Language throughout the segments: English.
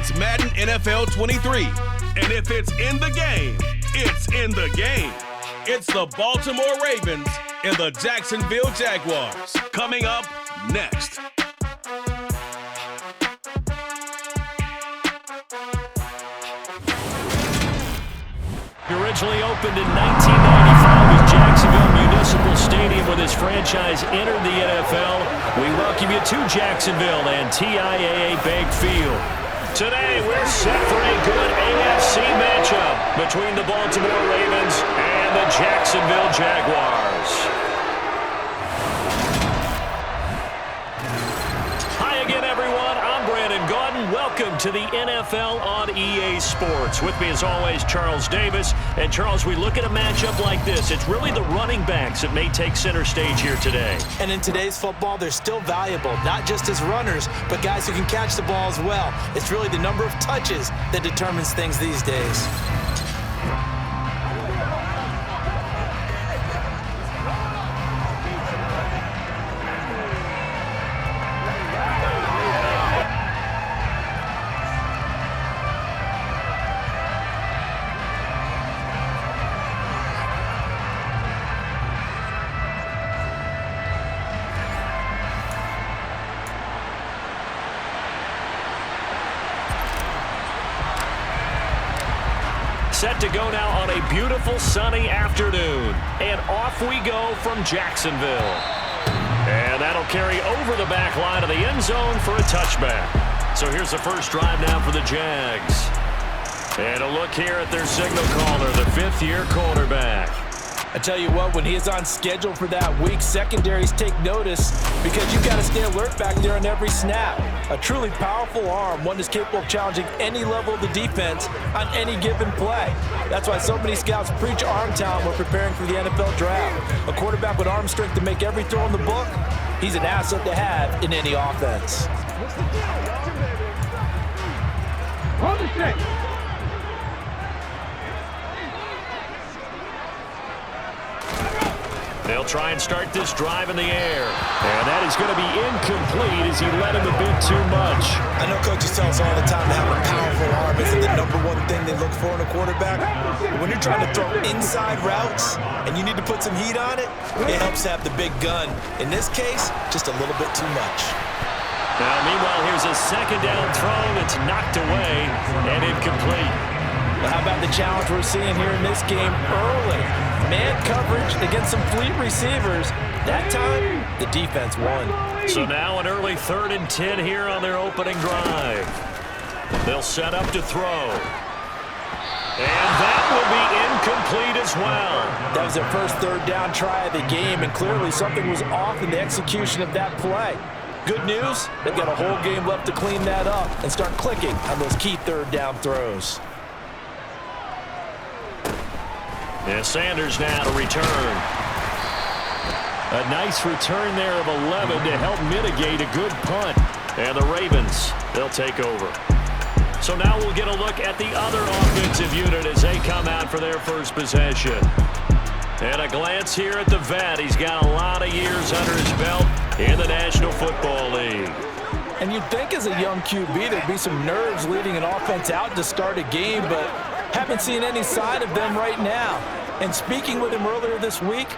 It's Madden NFL 23. And if it's in the game, it's in the game. It's the Baltimore Ravens and the Jacksonville Jaguars. Coming up next. He originally opened in 1995 as Jacksonville Municipal Stadium when his franchise entered the NFL. We welcome you to Jacksonville and TIAA Bank Field. Today we're set for a good AFC matchup between the Baltimore Ravens and the Jacksonville Jaguars. Hi again, everyone. Welcome to the NFL on EA Sports. With me, as always, Charles Davis. And, Charles, we look at a matchup like this. It's really the running backs that may take center stage here today. And in today's football, they're still valuable, not just as runners, but guys who can catch the ball as well. It's really the number of touches that determines things these days. Set to go now on a beautiful sunny afternoon. And off we go from Jacksonville. And that'll carry over the back line of the end zone for a touchback. So here's the first drive now for the Jags. And a look here at their signal caller, the fifth-year quarterback. I tell you what, when he is on schedule for that week, secondaries take notice because you've got to stay alert back there on every snap. A truly powerful arm, one that's capable of challenging any level of the defense on any given play. That's why so many scouts preach arm talent when preparing for the NFL draft. A quarterback with arm strength to make every throw in the book, he's an asset to have in any offense. Hold the stick. They'll try and start this drive in the air. And that is going to be incomplete as he led him a bit too much. I know coaches tell us all the time to have a powerful arm isn't the number one thing they look for in a quarterback. But when you're trying to throw inside routes and you need to put some heat on it, it helps to have the big gun. In this case, just a little bit too much. Now, meanwhile, here's a second down throw that's knocked away and incomplete. Well, how about the challenge we're seeing here in this game early? Man coverage against some fleet receivers. That time, the defense won. So now an early 3rd and 10 here on their opening drive. They'll set up to throw. And that will be incomplete as well. That was their first third down try of the game, and clearly something was off in the execution of that play. Good news, they've got a whole game left to clean that up and start clicking on those key third down throws. And Sanders now to return. A nice return there of 11 to help mitigate a good punt. And the Ravens, they'll take over. So now we'll get a look at the other offensive unit as they come out for their first possession. And a glance here at the vet. He's got a lot of years under his belt in the National Football League. And you'd think as a young QB there'd be some nerves leading an offense out to start a game, but haven't seen any sign of them right now. And speaking with him earlier this week,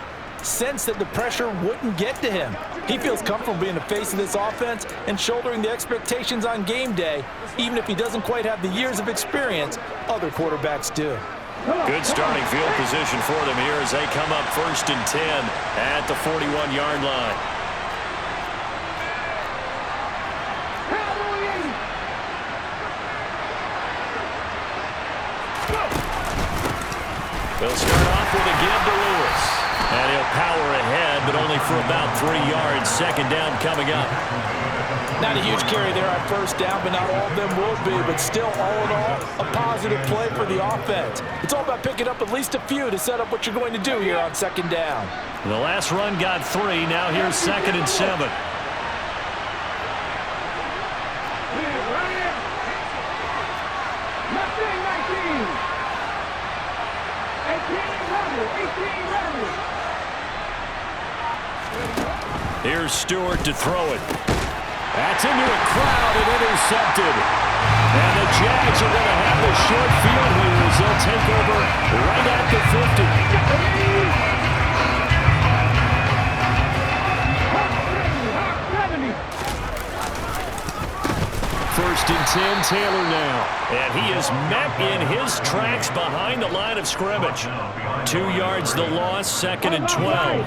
sensed that the pressure wouldn't get to him. He feels comfortable being the face of this offense and shouldering the expectations on game day, even if he doesn't quite have the years of experience other quarterbacks do. Good starting field position for them here as they come up 1st and 10 at the 41-yard line. They'll start off with a give to Lewis. And he'll power ahead, but only for about 3 yards. Second down coming up. Not a huge carry there on first down, but not all of them will be. But still, all in all, a positive play for the offense. It's all about picking up at least a few to set up what you're going to do here on second down. The last run got 3. Now here's 2nd and 7. Here's Stewart to throw it. That's into a crowd and intercepted. And the Jags are going to have the short field here as they'll take over right at the 50. First and 10, Taylor now. And he is met in his tracks behind the line of scrimmage. 2 yards the loss, 2nd and 12.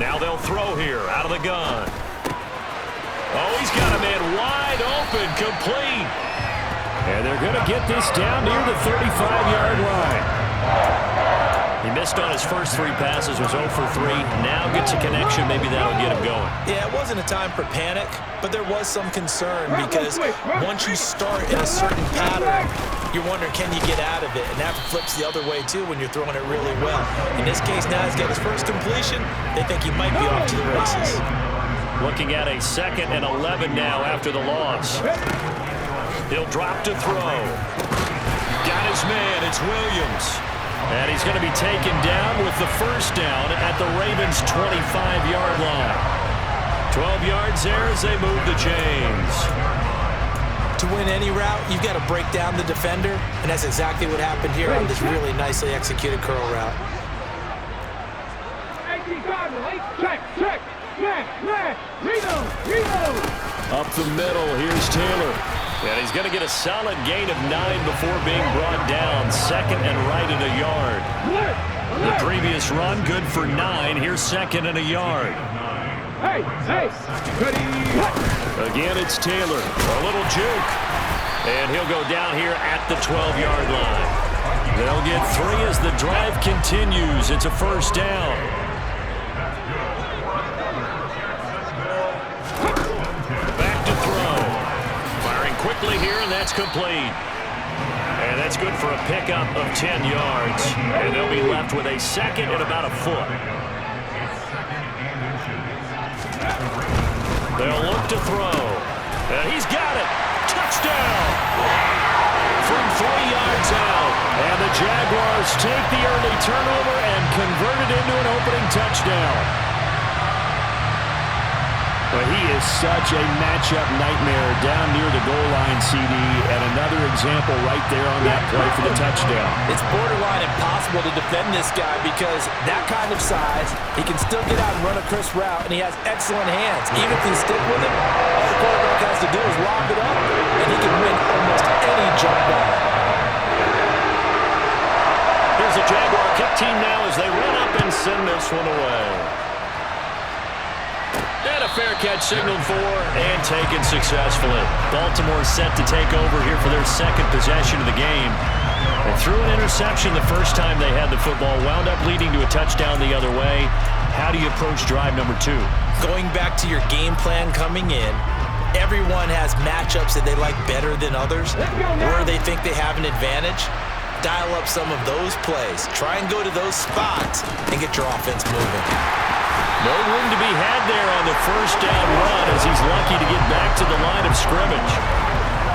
Now they'll throw here out of the gun. Oh, he's got a man wide open, complete. And they're going to get this down near the 35-yard line. He missed on his first 3 passes, was 0 for 3. Now gets a connection. Maybe that'll get him going. Yeah, it wasn't a time for panic, but there was some concern because once you start in a certain pattern, you're wondering, can you get out of it? And that flips the other way, too, when you're throwing it really well. In this case, now he's got his first completion. They think he might be off to the races. Looking at a 2nd and 11 now after the loss. He'll drop to throw. Got his man. It's Williams. And he's going to be taken down with the first down at the Ravens' 25-yard line. 12 yards there as they move the chains. To win any route, you've got to break down the defender, and that's exactly what happened here on this really nicely executed curl route. Check. Up the middle, here's Taylor. And he's going to get a solid gain of 9 before being brought down. 2nd and right at a yard. The previous run, good for 9. Here's 2nd and a yard. Hey, ready. Again, it's Taylor. A little juke. And he'll go down here at the 12-yard line. They'll get 3 as the drive continues. It's a first down. Back to throw. Firing quickly here, and that's complete. And that's good for a pickup of 10 yards. And they'll be left with a 2nd and about a foot. They'll look to throw. And he's got it. Touchdown. From 3 yards out. And the Jaguars take the early turnover and convert it into an opening touchdown. But he is such a matchup nightmare down near the goal line, CD, and another example right there on that play for the touchdown. It's borderline impossible to defend this guy because that kind of size, he can still get out and run a crisp route, and he has excellent hands. Even if you stick with him, all the quarterback has to do is lob it up, and he can win almost any jump ball. Here's the Jaguar kick team now as they run up and send this one away. And a fair catch signaled for and taken successfully. Baltimore set to take over here for their 2nd possession of the game. And threw an interception the first time they had the football, wound up leading to a touchdown the other way. How do you approach drive number 2? Going back to your game plan coming in, everyone has matchups that they like better than others, where they think they have an advantage. Dial up some of those plays. Try and go to those spots and get your offense moving. No room to be had there on the first down run as he's lucky to get back to the line of scrimmage.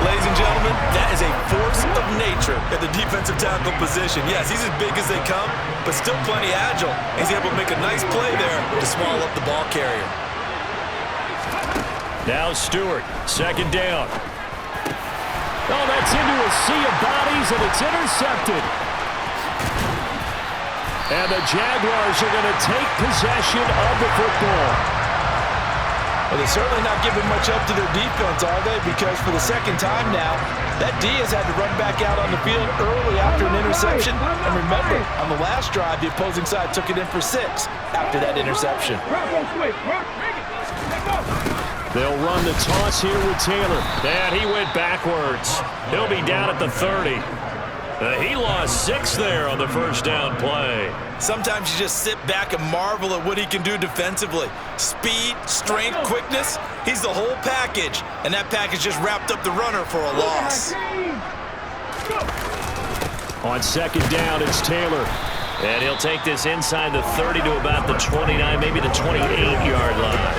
Ladies and gentlemen, that is a force of nature at the defensive tackle position. Yes, he's as big as they come, but still plenty agile. He's able to make a nice play there to swallow up the ball carrier. Now Stewart, 2nd down. Oh, that's into a sea of bodies, and it's intercepted. And the Jaguars are going to take possession of the football. Well, they're certainly not giving much up to their defense, are they? Because for the 2nd time now, that D has had to run back out on the field early after an interception. And remember, on the last drive, the opposing side took it in for 6 after that interception. They'll run the toss here with Taylor. And he went backwards. He'll be down at the 30. He lost 6 there on the first down play. Sometimes you just sit back and marvel at what he can do defensively. Speed, strength, quickness, he's the whole package. And that package just wrapped up the runner for a loss. On 2nd down, it's Taylor. And he'll take this inside the 30 to about the 29, maybe the 28-yard line.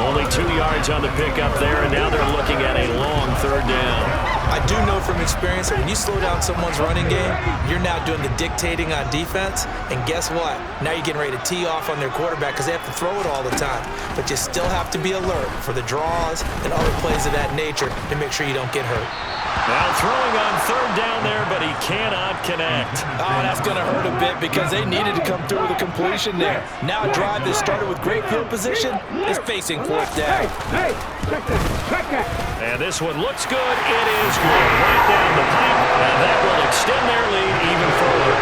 Only 2 yards on the pickup there, and now they're looking at a long 3rd down. I do know from experience that when you slow down someone's running game, you're now doing the dictating on defense. And guess what? Now you're getting ready to tee off on their quarterback because they have to throw it all the time. But you still have to be alert for the draws and other plays of that nature to make sure you don't get hurt. Now throwing on third down there, but he cannot connect. Oh, that's going to hurt a bit because they needed to come through with a completion there. Now a drive that started with great field position is facing fourth down. Hey, check this, check that. And this one looks good. It is good. Right down the pipe, and that will extend their lead even further.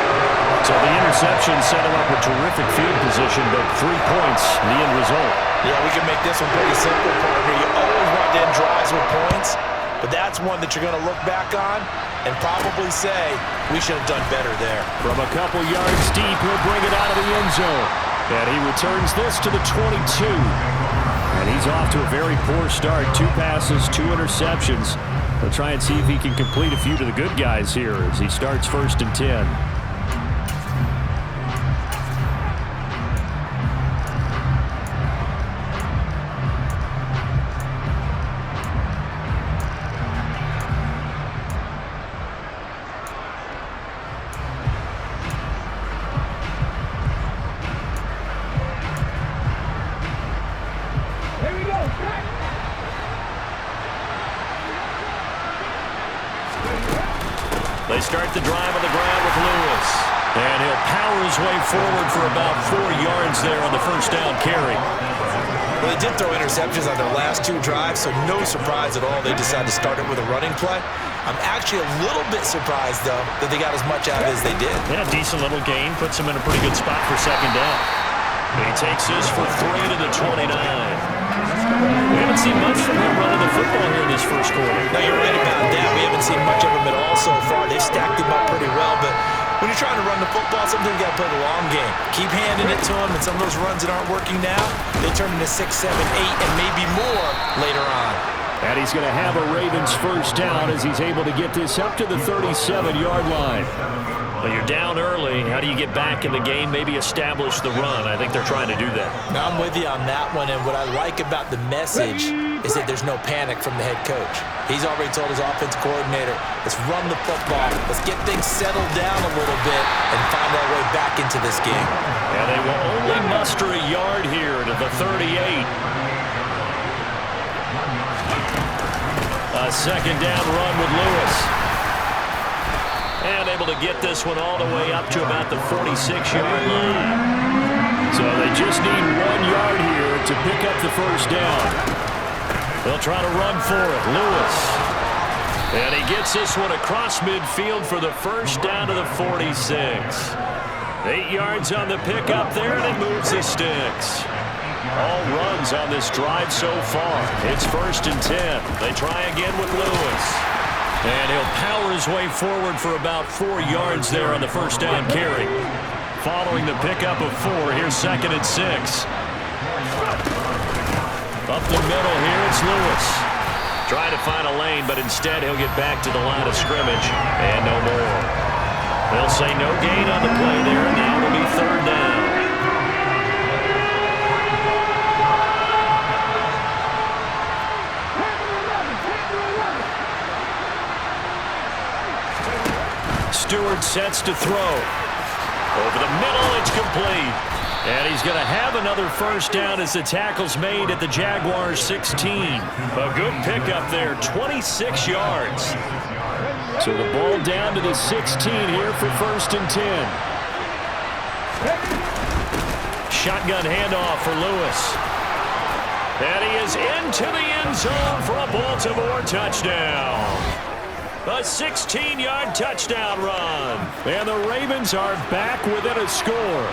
So the interception set him up with terrific field position, but 3 points, the end result. Yeah, we can make this one pretty simple, partner. You always want to end drives with points. But that's one that you're going to look back on and probably say, we should have done better there. From a couple yards deep, he'll bring it out of the end zone. And he returns this to the 22. And he's off to a very poor start. 2 passes, 2 interceptions. He'll try and see if he can complete a few to the good guys here as he starts 1st and 10. Here we go, check. They start the drive on the ground with Lewis. And he'll power his way forward for about 4 yards there on the first down carry. Well, they did throw interceptions on their last 2 drives, so no surprise at all they decided to start it with a running play. I'm actually a little bit surprised, though, that they got as much out of it as they did. Yeah, decent little gain. Puts him in a pretty good spot for second down. He takes this for 3 to the 29. We haven't seen much from him running the football here in this first quarter. No, you're right about that. We haven't seen much of him at all so far. They've stacked him up pretty well, but when you're trying to run the football, sometimes you got to play the long game. Keep handing it to him, and some of those runs that aren't working now, they turn into 6, 7, 8, and maybe more later on. And he's going to have a Ravens first down as he's able to get this up to the 37-yard line. Well, you're down early. How do you get back in the game, maybe establish the run? I think they're trying to do that. Now, I'm with you on that one, and what I like about the message is that there's no panic from the head coach. He's already told his offense coordinator, let's run the football, let's get things settled down a little bit and find our way back into this game. And they will only muster a yard here to the 38. A second down run with Lewis. And able to get this one all the way up to about the 46-yard line. So they just need 1 yard here to pick up the first down. They'll try to run for it. Lewis. And he gets this one across midfield for the first down to the 46. 8 yards on the pickup there, and it moves the sticks. All runs on this drive so far. It's 1st and 10. They try again with Lewis. And he'll power his way forward for about 4 yards there on the first down carry. Following the pickup of 4, here's 2nd and 6. Up the middle here, it's Lewis. Trying to find a lane, but instead he'll get back to the line of scrimmage. And no more. They'll say no gain on the play there, and now it'll be 3rd down. Stewart sets to throw. Over the middle, it's complete. And he's going to have another first down as the tackle's made at the Jaguars 16. A good pickup there, 26 yards. So the ball down to the 16 here for 1st and 10. Shotgun handoff for Lewis. And he is into the end zone for a Baltimore touchdown. A 16-yard touchdown run. And the Ravens are back within a score.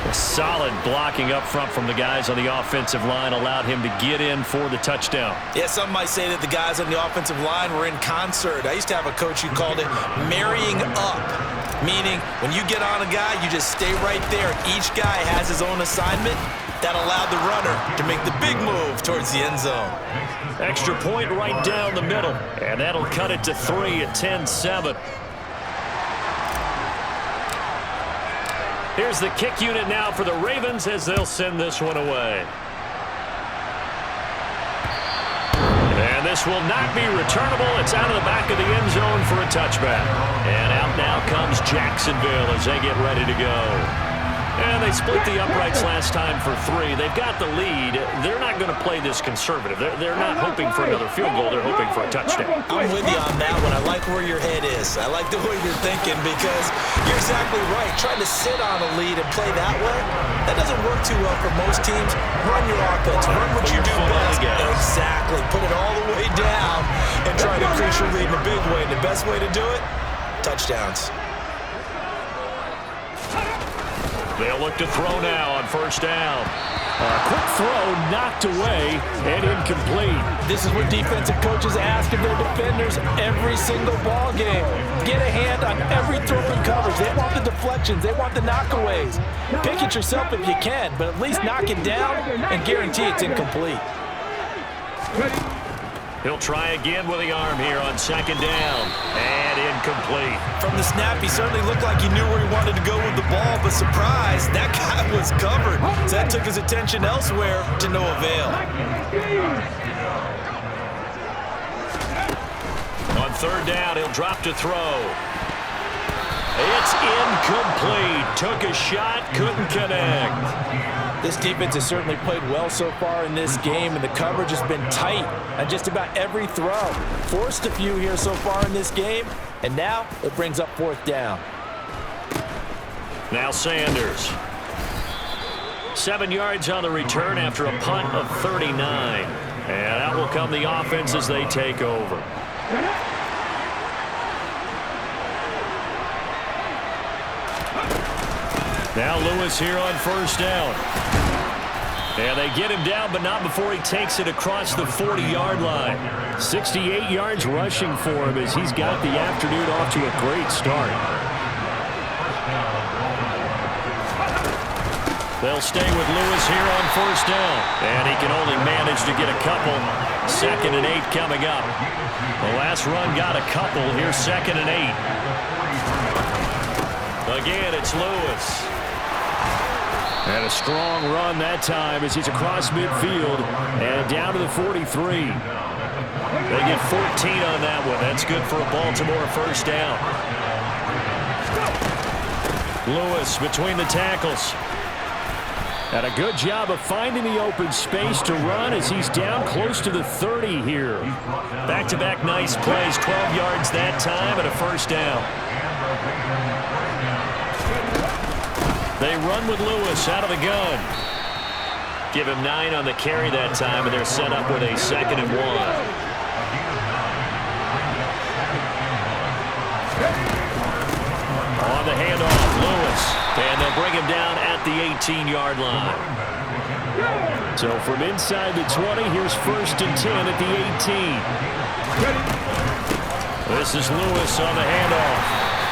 A solid blocking up front from the guys on the offensive line allowed him to get in for the touchdown. Yeah, some might say that the guys on the offensive line were in concert. I used to have a coach who called it marrying up, meaning when you get on a guy, you just stay right there. Each guy has his own assignment. That allowed the runner to make the big move towards the end zone. Extra point right down the middle, and that'll cut it to 3 at 10-7. Here's the kick unit now for the Ravens as they'll send this one away. And This will not be returnable. It's out of the back of the end zone for a touchback. And out now comes Jacksonville as they get ready to go. And they split the uprights last time for 3. They've got the lead. They're not going to play this conservative. They're not hoping for another field goal. They're hoping for a touchdown. I'm with you on that one. I like where your head is. I like the way you're thinking because you're exactly right. Trying to sit on a lead and play that way, that doesn't work too well for most teams. Run your offense. Run what you do best. Exactly. Put it all the way down and try to increase your lead in a big way. And the best way to do it, touchdowns. They'll look to throw now on first down. A quick throw knocked away and incomplete. This is what defensive coaches ask of their defenders every single ball game. Get a hand on every throw and coverage. They want the deflections. They want the knockaways. Pick it yourself if you can, but at least knock it down and guarantee it's incomplete. He'll try again with the arm here on second down. And incomplete. From the snap, he certainly looked like he knew where he wanted to go with the ball, but surprise, that guy was covered. So that took his attention elsewhere to no avail. On third down, he'll drop to throw. It's incomplete. Took a shot, couldn't connect. This defense has certainly played well so far in this game, and the coverage has been tight on just about every throw. Forced a few here so far in this game, and now it brings up fourth down. Now Sanders. 7 yards on the return after a punt of 39. And out will come the offense as they take over. Now Lewis here on first down. And they get him down, but not before he takes it across the 40-yard line. 68 yards rushing for him as he's got the afternoon off to a great start. They'll stay with Lewis here on first down. And he can only manage to get a couple. 2nd and 8 coming up. The last run got a couple. Here's 2nd and 8. Again, it's Lewis. And a strong run that time as he's across midfield and down to the 43. They get 14 on that one. That's good for a Baltimore first down. Lewis between the tackles. And a good job of finding the open space to run as he's down close to the 30 here. Back-to-back nice plays, 12 yards that time and a first down. They run with Lewis out of the gun. Give him 9 on the carry that time, and they're set up with a 2nd and 1. On the handoff, Lewis. And they'll bring him down at the 18-yard line. So from inside the 20, here's 1st and 10 at the 18. This is Lewis on the handoff.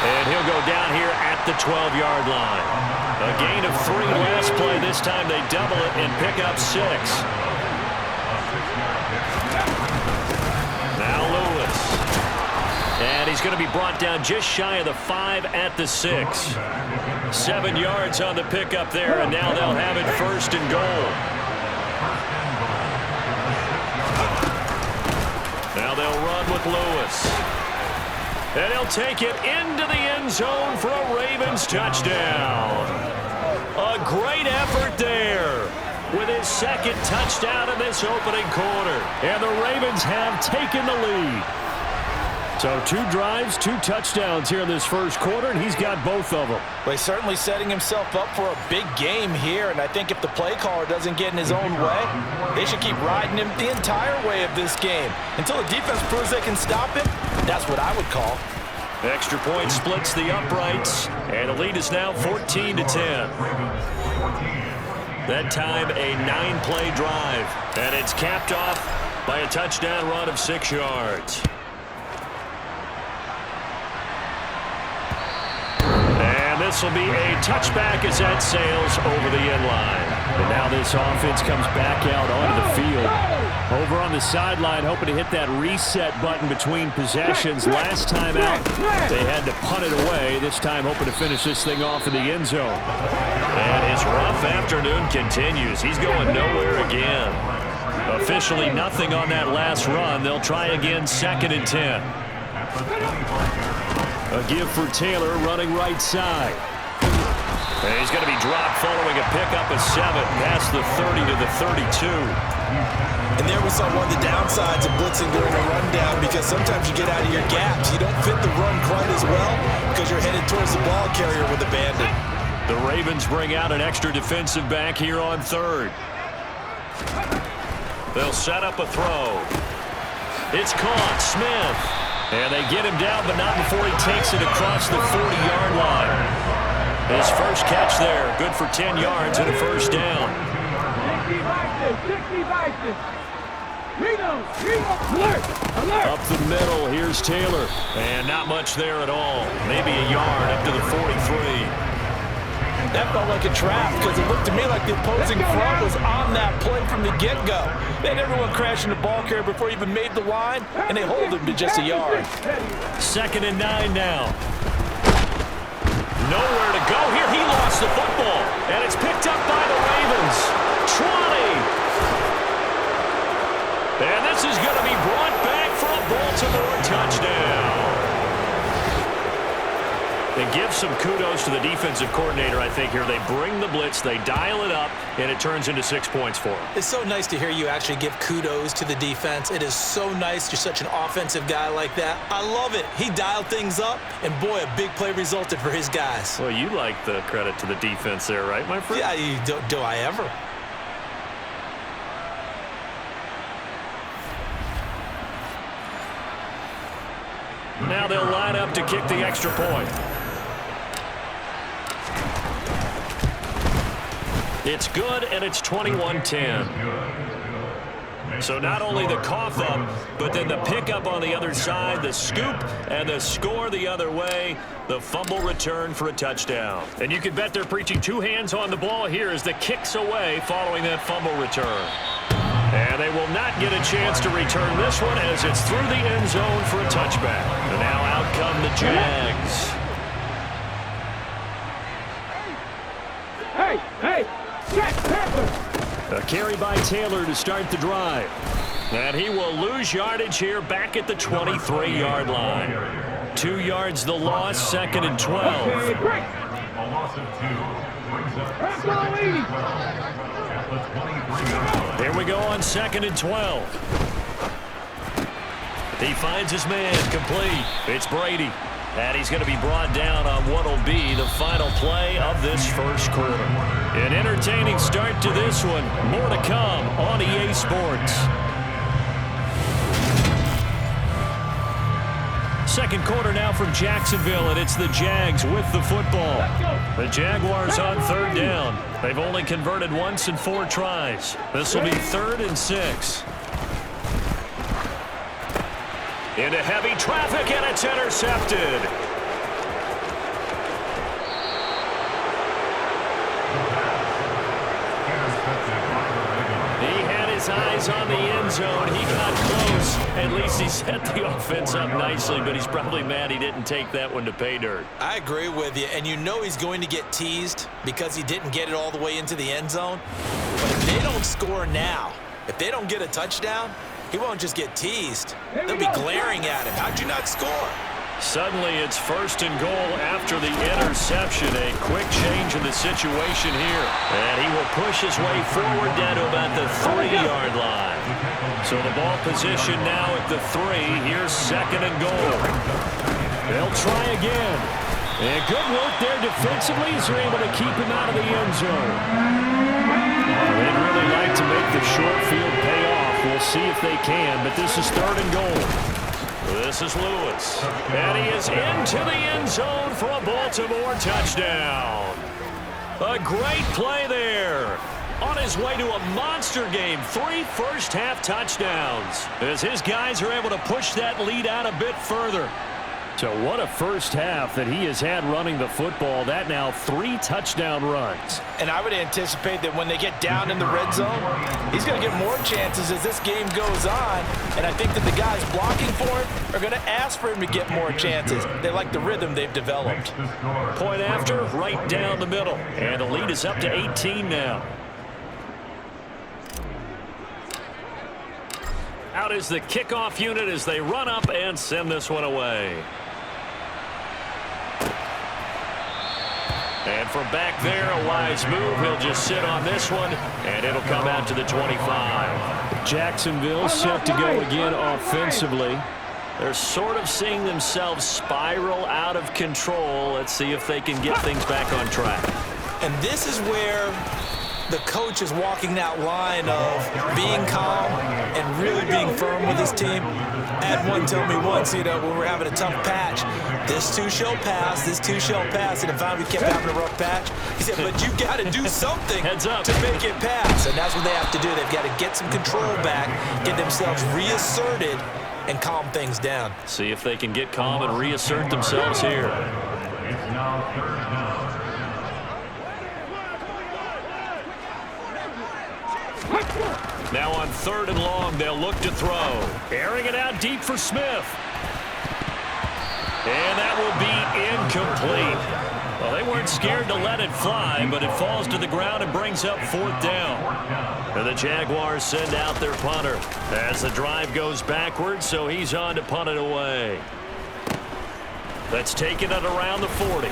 And he'll go down here at the 12-yard line. A gain of 3 last play. This time they double it and pick up 6. Now Lewis. And he's going to be brought down just shy of the 5 at the 6. 7 yards on the pickup there, and now they'll have it 1st and goal. Now they'll run with Lewis. And he'll take it into the end zone for a Ravens touchdown. A great effort there with his 2nd touchdown in this opening quarter. And the Ravens have taken the lead. So 2 drives, 2 touchdowns here in this first quarter, and he's got both of them. Well, he's certainly setting himself up for a big game here, and I think if the play caller doesn't get in his own way, they should keep riding him the entire way of this game. Until the defense proves they can stop him, that's what I would call. Extra point splits the uprights, and the lead is now 14-10. That time, a 9-play drive, and it's capped off by a touchdown run of 6 yards. And this will be a touchback as that sails over the end line. And now this offense comes back out onto the field. Over on the sideline, hoping to hit that reset button between possessions. Last time out, they had to punt it away. This time, hoping to finish this thing off in the end zone. And his rough afternoon continues. He's going nowhere again. Officially nothing on that last run. They'll try again, 2nd and 10. A give for Taylor running right side. And he's going to be dropped following a pickup of 7 past the 30 to the 32. And there we saw one of the downsides of blitzing during a rundown, because sometimes you get out of your gaps. You don't fit the run quite as well because you're headed towards the ball carrier with abandon. The Ravens bring out an extra defensive back here on 3rd. They'll set up a throw. It's caught. Smith. And they get him down, but not before he takes it across the 40-yard line. His first catch there, good for 10 yards and a first down. Up the middle, here's Taylor. And not much there at all. Maybe a yard up to the 43. That felt like a trap, because it looked to me like the opposing front was on that play from the get-go. They had everyone crashing the ball carrier before he even made the line, and they hold him to just a yard. 2nd and 9 now. Nowhere to go here. He lost the football, and it's picked up by the Ravens. 20. And this is going to be brought back for a Baltimore touchdown. And give some kudos to the defensive coordinator, I think, here. They bring the blitz, they dial it up, and it turns into 6 points for them. It's so nice to hear you actually give kudos to the defense. It is so nice. You're such an offensive guy like that. I love it. He dialed things up, and boy, a big play resulted for his guys. Well, you like the credit to the defense there, right, my friend? Yeah, do I ever? Now they'll line up to kick the extra point. It's good, and it's 21-10. So not only the cough up, but then the pickup on the other side, the scoop, and the score the other way, the fumble return for a touchdown. And you can bet they're preaching 2 hands on the ball here as the kick's away following that fumble return. And they will not get a chance to return this one as it's through the end zone for a touchback. And now out come the Jags. Hey, Jack Pepper. A carry by Taylor to start the drive. And he will lose yardage here back at the 23-yard line. 2 yards the loss, 2nd and 12. A loss of 2. Here we go on 2nd and 12. He finds his man, complete. It's Brady. And he's going to be brought down on what will be the final play of this first quarter. An entertaining start to this one. More to come on EA Sports. Second quarter now from Jacksonville, and it's the Jags with the football. The Jaguars on 3rd down. They've only converted once in 4 tries. This will be 3rd and 6. Into heavy traffic, and it's intercepted. He had his eyes on the end zone. He got close. At least he set the offense up nicely, but he's probably mad he didn't take that one to pay dirt. I agree with you, and you know he's going to get teased because he didn't get it all the way into the end zone. But if they don't score now, if they don't get a touchdown, he won't just get teased. They'll be glaring at him. How'd you not score? Suddenly it's 1st and goal after the interception. A quick change in the situation here. And he will push his way forward down to about the 3-yard line. So the ball position now at the 3. Here's 2nd and goal. They'll try again. And good work there defensively as they're able to keep him out of the end zone. They'd really like to make the short field pay off. We'll see if they can, but this is 3rd and goal. This is Lewis, and he is into the end zone for a Baltimore touchdown. A great play there. On his way to a monster game, 3 first-half touchdowns, as his guys are able to push that lead out a bit further. So what a first half that he has had running the football. That now 3 touchdown runs. And I would anticipate that when they get down in the red zone, he's going to get more chances as this game goes on. And I think that the guys blocking for him are going to ask for him to get more chances. They like the rhythm they've developed. Point after, right down the middle. And the lead is up to 18 now. Out is the kickoff unit as they run up and send this one away. And from back there, a wise move. He'll just sit on this one, and it'll come out to the 25. Jacksonville set to go again offensively. They're sort of seeing themselves spiral out of control. Let's see if they can get things back on track. And this is where the coach is walking that line of being calm and really being firm with his team. I had one tell me once, when we're having a tough patch, this too shall pass, this too shall pass, and if we kept having a rough patch, he said, but you got to do something Heads up. to make it pass. And that's what they have to do. They've got to get some control back, get themselves reasserted, and calm things down. See if they can get calm and reassert themselves here. It's now third down. Now on 3rd and long, they'll look to throw. Airing it out deep for Smith. And that will be incomplete. Well, they weren't scared to let it fly, but it falls to the ground and brings up 4th down. And the Jaguars send out their punter as the drive goes backwards, so he's on to punt it away. That's taking it around the 40.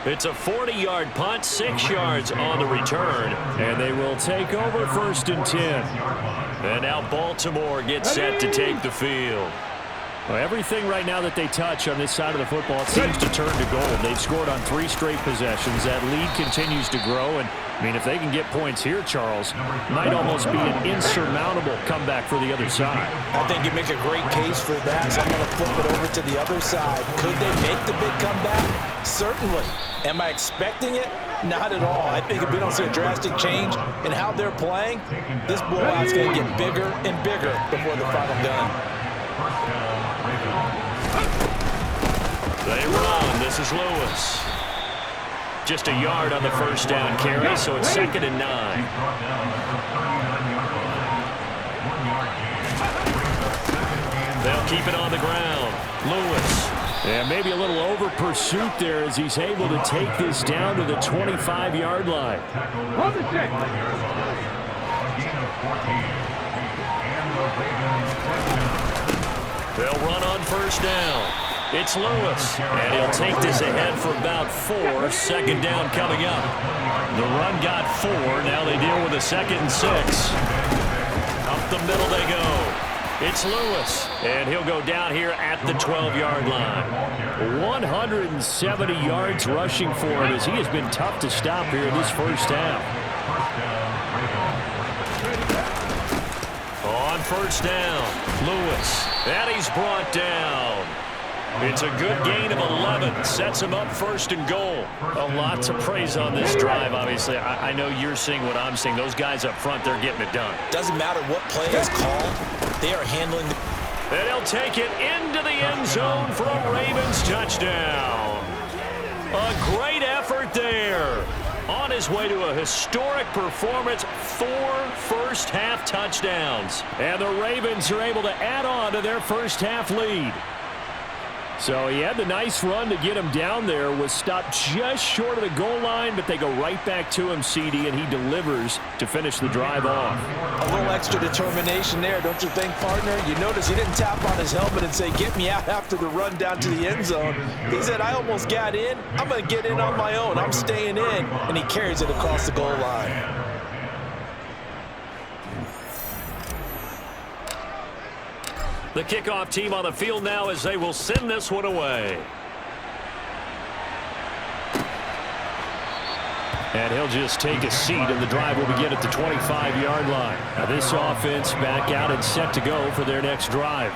It's a 40-yard punt, 6 yards on the return. And they will take over 1st and 10. And now Baltimore gets set to take the field. Well, everything right now that they touch on this side of the football, it seems to turn to gold. They've scored on 3 straight possessions. That lead continues to grow. And, I mean, if they can get points here, Charles, might almost be an insurmountable comeback for the other side. I think you make a great case for that, so I'm going to flip it over to the other side. Could they make the big comeback? Certainly. Am I expecting it? Not at all. I think if we don't see a drastic change in how they're playing, this blowout's going to get bigger and bigger before the final gun. They run. This is Lewis. Just a yard on the 1st down carry, so it's 2nd and 9. They'll keep it on the ground. Lewis. Yeah, maybe a little over pursuit there as he's able to take this down to the 25-yard line. On the check. They'll run on 1st down. It's Lewis, and he'll take this ahead for about 4. 2nd down coming up. The run got 4. Now they deal with a 2nd and 6. Up the middle they go. It's Lewis, and he'll go down here at the 12-yard line. 170 yards rushing for him as he has been tough to stop here in this 1st half. On 1st down, Lewis, and he's brought down. It's a good gain of 11. Sets him up 1st and goal. A lot to praise on this drive, obviously. I know you're seeing what I'm seeing. Those guys up front, they're getting it done. Doesn't matter what play is called. They are handling the... And he'll take it into the end zone for a Ravens touchdown. A great effort there. On his way to a historic performance, 4 first-half touchdowns. And the Ravens are able to add on to their first-half lead. So he had the nice run to get him down there, was stopped just short of the goal line, but they go right back to him, CD, and he delivers to finish the drive off. A little extra determination there, don't you think, partner? You notice he didn't tap on his helmet and say, get me out after the run down to the end zone. He said, I almost got in. I'm going to get in on my own. I'm staying in. And he carries it across the goal line. The kickoff team on the field now as they will send this one away. And he'll just take a seat, and the drive will begin at the 25-yard line. Now this offense back out and set to go for their next drive.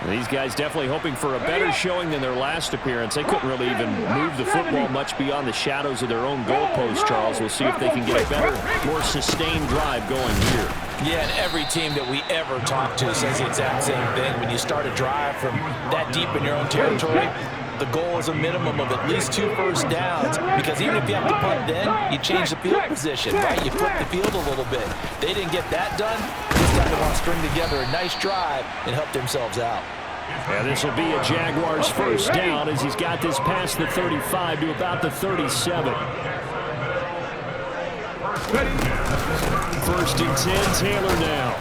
These guys definitely hoping for a better showing than their last appearance. They couldn't really even move the football much beyond the shadows of their own goalpost, Charles. We'll see if they can get a better, more sustained drive going here. Yeah, and every team that we ever talk to says the exact same thing. When you start a drive from that deep in your own territory, the goal is a minimum of at least 2 first downs, because even if you have to punt then, you change the field position, right? You flip the field a little bit. They didn't get that done. This time they want to string together a nice drive and help themselves out. And this will be a Jaguars first down as he's got this past the 35 to about the 37. 1st and 10, Taylor now.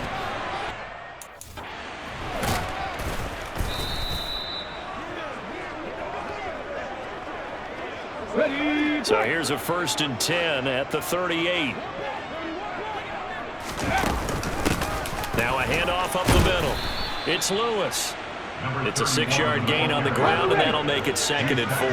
So here's a 1st and 10 at the 38. Now a handoff up the middle. It's Lewis. It's a 6-yard gain on the ground, and that'll make it 2nd and 4.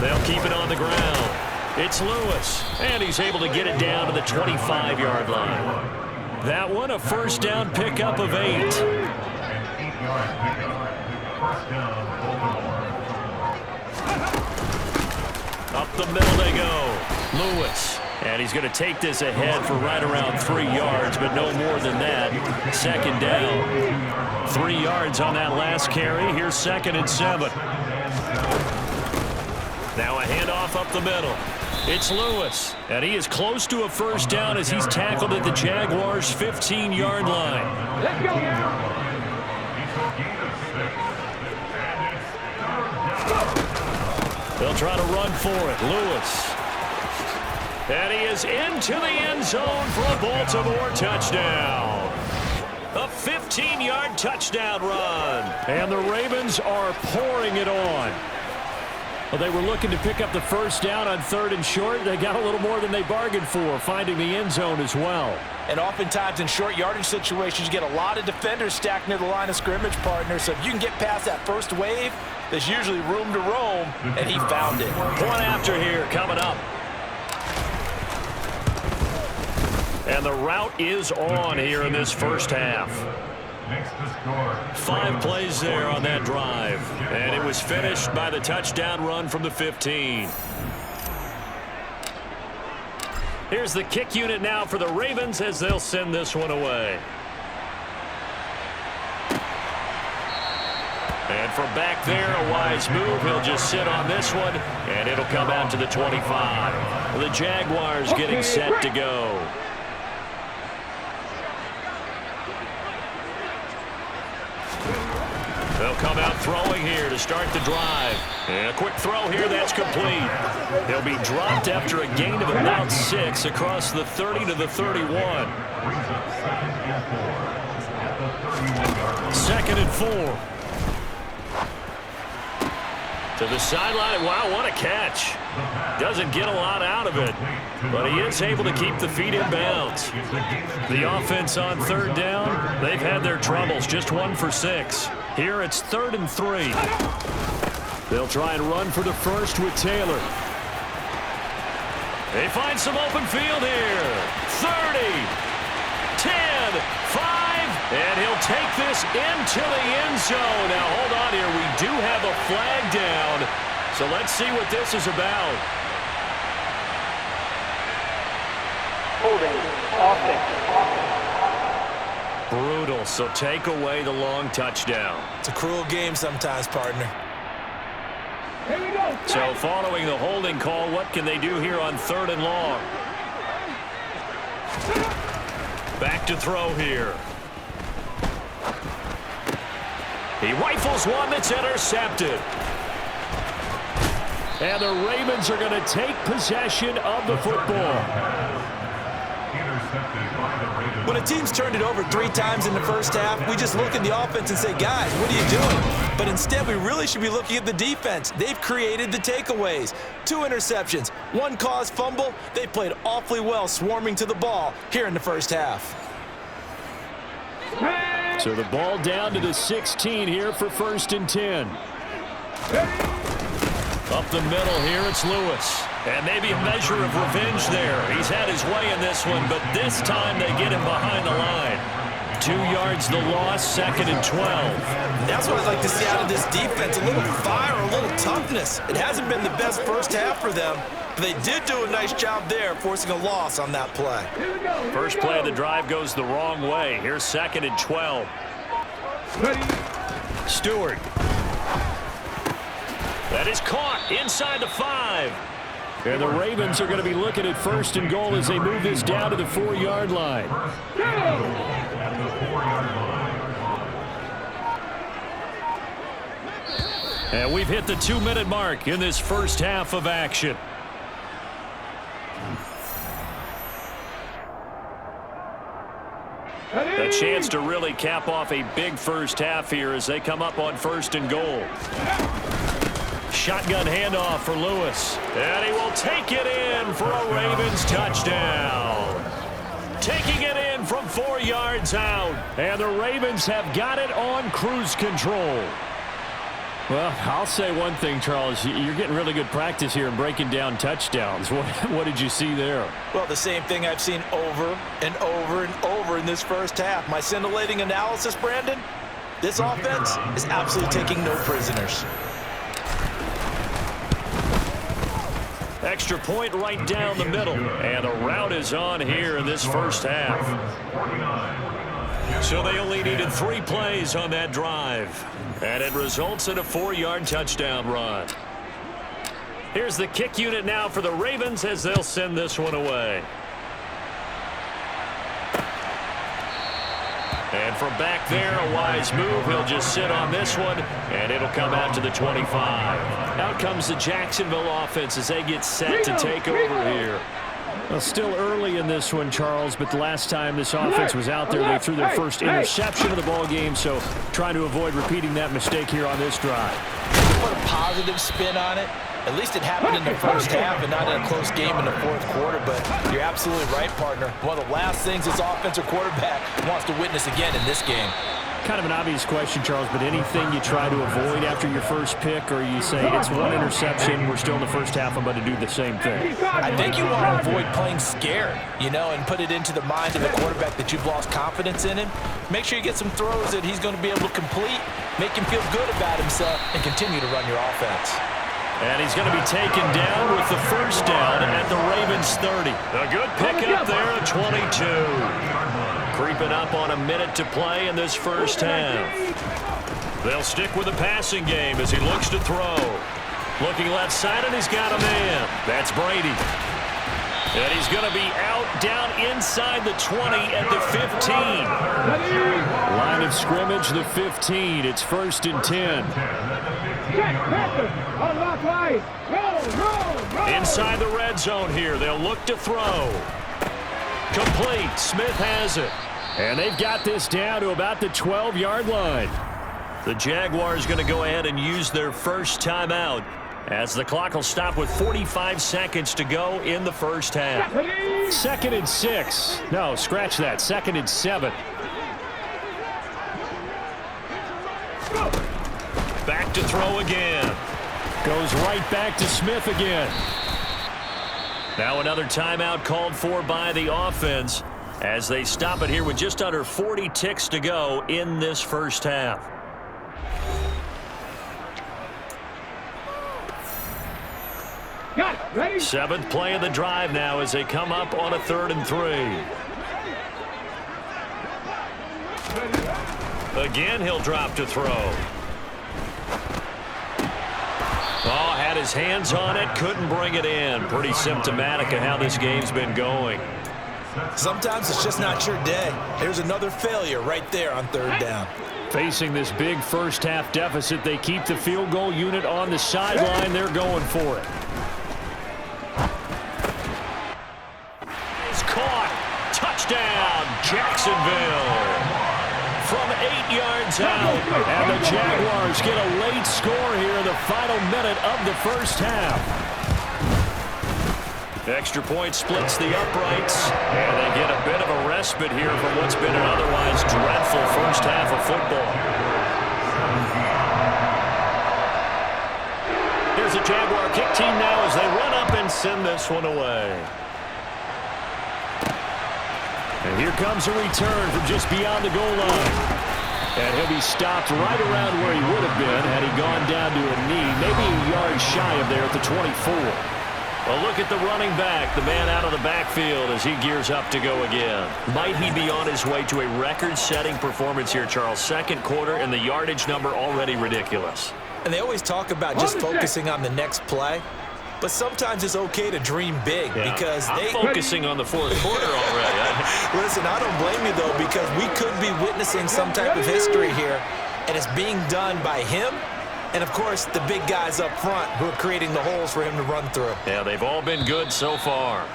They'll keep it on the ground. It's Lewis, and he's able to get it down to the 25-yard line. That one, a 1st down pickup of 8. Up the middle they go. Lewis. And he's going to take this ahead for right around 3 yards, but no more than that. 2nd down. 3 yards on that last carry. Here's 2nd and 7. Now a handoff up the middle. It's Lewis. And he is close to a 1st down as he's tackled at the Jaguars' 15-yard line. Let's go. They'll try to run for it. Lewis. And he is into the end zone for a Baltimore touchdown. A 15-yard touchdown run. And the Ravens are pouring it on. Well, they were looking to pick up the 1st down on 3rd and short. They got a little more than they bargained for, finding the end zone as well. And oftentimes in short yardage situations, you get a lot of defenders stacked near the line of scrimmage, partner. So if you can get past that first wave, there's usually room to roam, and he found it. Point after here coming up. And the route is on here in this 1st half. 5 plays there on that drive. And it was finished by the touchdown run from the 15. Here's the kick unit now for the Ravens as they'll send this one away. And from back there, a wise move. He'll just sit on this one, and it'll come out to the 25. The Jaguars getting set to go. They'll come out throwing here to start the drive. And a quick throw here that's complete. He'll be dropped after a gain of about 6 across the 30 to the 31. 2nd and 4. To the sideline. Wow, what a catch. Doesn't get a lot out of it, but he is able to keep the feet in bounds. The offense on 3rd down, they've had their troubles, just 1 for 6. Here it's 3rd and 3. They'll try and run for the 1st with Taylor. They find some open field here. 30, 10, 5, and he'll take this into the end zone. Now, hold on here. We do have a flag down, so let's see what this is about. Holding, offense. Brutal, so take away the long touchdown. It's a cruel game sometimes, partner. So following the holding call, what can they do here on 3rd and long? Back to throw here. He rifles one that's intercepted. And the Ravens are going to take possession of the football. When a team's turned it over 3 times in the 1st half, we just look at the offense and say, guys, what are you doing? But instead, we really should be looking at the defense. They've created the takeaways. 2 interceptions, 1 caused fumble. They played awfully well swarming to the ball here in the 1st half. So the ball down to the 16 here for 1st and 10. Up the middle here, it's Lewis. And maybe a measure of revenge there. He's had his way in this one, but this time they get him behind the line. 2 yards the loss, 2nd and 12. That's what I'd like to see out of this defense, a little fire, a little toughness. It hasn't been the best 1st half for them, but they did do a nice job there, forcing a loss on that play. First play of the drive goes the wrong way. Here's 2nd and 12. Stewart. That is caught inside the 5. And the Ravens are going to be looking at 1st and goal as they move this down to the 4-yard line. And we've hit the 2-minute mark in this 1st half of action. The chance to really cap off a big first half here as they come up on 1st and goal. Shotgun handoff for Lewis. And he will take it in for a Ravens touchdown. Taking it in from 4 yards out. And the Ravens have got it on cruise control. Well, I'll say one thing, Charles. You're getting really good practice here in breaking down touchdowns. What did you see there? Well, the same thing I've seen over and over and over in this first half. My scintillating analysis, Brandon, this offense is absolutely taking no prisoners. Extra point right down the middle. And a route is on here in this first half. So they only needed 3 plays on that drive. And it results in a 4-yard touchdown run. Here's the kick unit now for the Ravens as they'll send this one away. And from back there, a wise move. He'll just sit on this one, and it'll come out to the 25. Out comes the Jacksonville offense as they get set to take over here. Well, still early in this one, Charles, but the last time this offense was out there, they threw their first interception of the ball game, so trying to avoid repeating that mistake here on this drive. Put a positive spin on it. At least it happened in the first half and not in a close game in the 4th quarter, but you're absolutely right, partner. One of the last things this offensive quarterback wants to witness again in this game. Kind of an obvious question, Charles, but anything you try to avoid after your first pick, or you say it's 1 interception, we're still in the first half, I'm going to do the same thing? I think you want to avoid playing scared, and put it into the mind of the quarterback that you've lost confidence in him. Make sure you get some throws that he's going to be able to complete, make him feel good about himself, and continue to run your offense. And he's going to be taken down with the first down at the Ravens 30. A good pickup there at 22. Creeping up on a minute to play in this first half. They'll stick with the passing game as he looks to throw. Looking left side, and he's got a man. That's Brady. And he's going to be out down inside the 20 at the 15. Line of scrimmage, the 15. It's 1st and 10. Inside the red zone here. They'll look to throw. Complete. Smith has it. And they've got this down to about the 12-yard line. The Jaguars going to go ahead and use their first timeout as the clock will stop with 45 seconds to go in the first half. 2nd and 6. No, scratch that. 2nd and 7. Back to throw again. Goes right back to Smith again. Now another timeout called for by the offense as they stop it here with just under 40 ticks to go in this first half. Ready? 7th play of the drive now as they come up on a 3rd and 3. Again, he'll drop to throw. Oh, had his hands on it, couldn't bring it in. Pretty symptomatic of how this game's been going. Sometimes it's just not your day. There's another failure right there on 3rd down. Facing this big first half deficit, they keep the field goal unit on the sideline. They're going for it. It's caught. Touchdown, Jacksonville. From 8 yards out. And the Jaguars get a late score here in the final minute of the first half. Extra point splits the uprights, and they get a bit of a respite here from what's been an otherwise dreadful first half of football. Here's the Jaguar kick team now as they run up and send this one away. And here comes a return from just beyond the goal line. And he'll be stopped right around where he would have been had he gone down to a knee, maybe a yard shy of there at the 24. Well, look at the running back, the man out of the backfield as he gears up to go again. Might he be on his way to a record-setting performance here, Charles? 2nd quarter and the yardage number already ridiculous. And they always talk about just focusing on the next play. But sometimes it's okay to dream big because I'm focusing on the 4th quarter already. Listen, I don't blame you, though, because we could be witnessing some type of history here, and it's being done by him and, of course, the big guys up front who are creating the holes for him to run through. Yeah, they've all been good so far.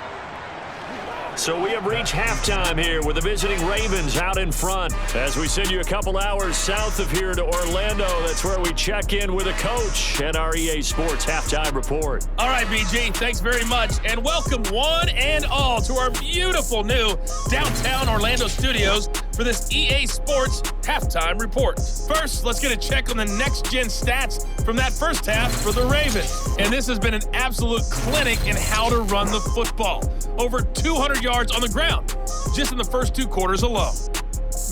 So we have reached halftime here with the visiting Ravens out in front. As we send you a couple hours south of here to Orlando, that's where we check in with a coach and our EA Sports Halftime Report. All right, BG, thanks very much. And welcome one and all to our beautiful new downtown Orlando studios for this EA Sports Halftime Report. First, let's get a check on the next-gen stats from that first half for the Ravens. And this has been an absolute clinic in how to run the football. Over 200 yards on the ground, just in the first 2 quarters alone.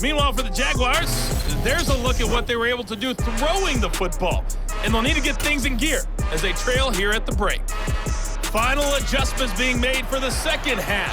Meanwhile, for the Jaguars, there's a look at what they were able to do throwing the football. And they'll need to get things in gear as they trail here at the break. Final adjustments being made for the second half.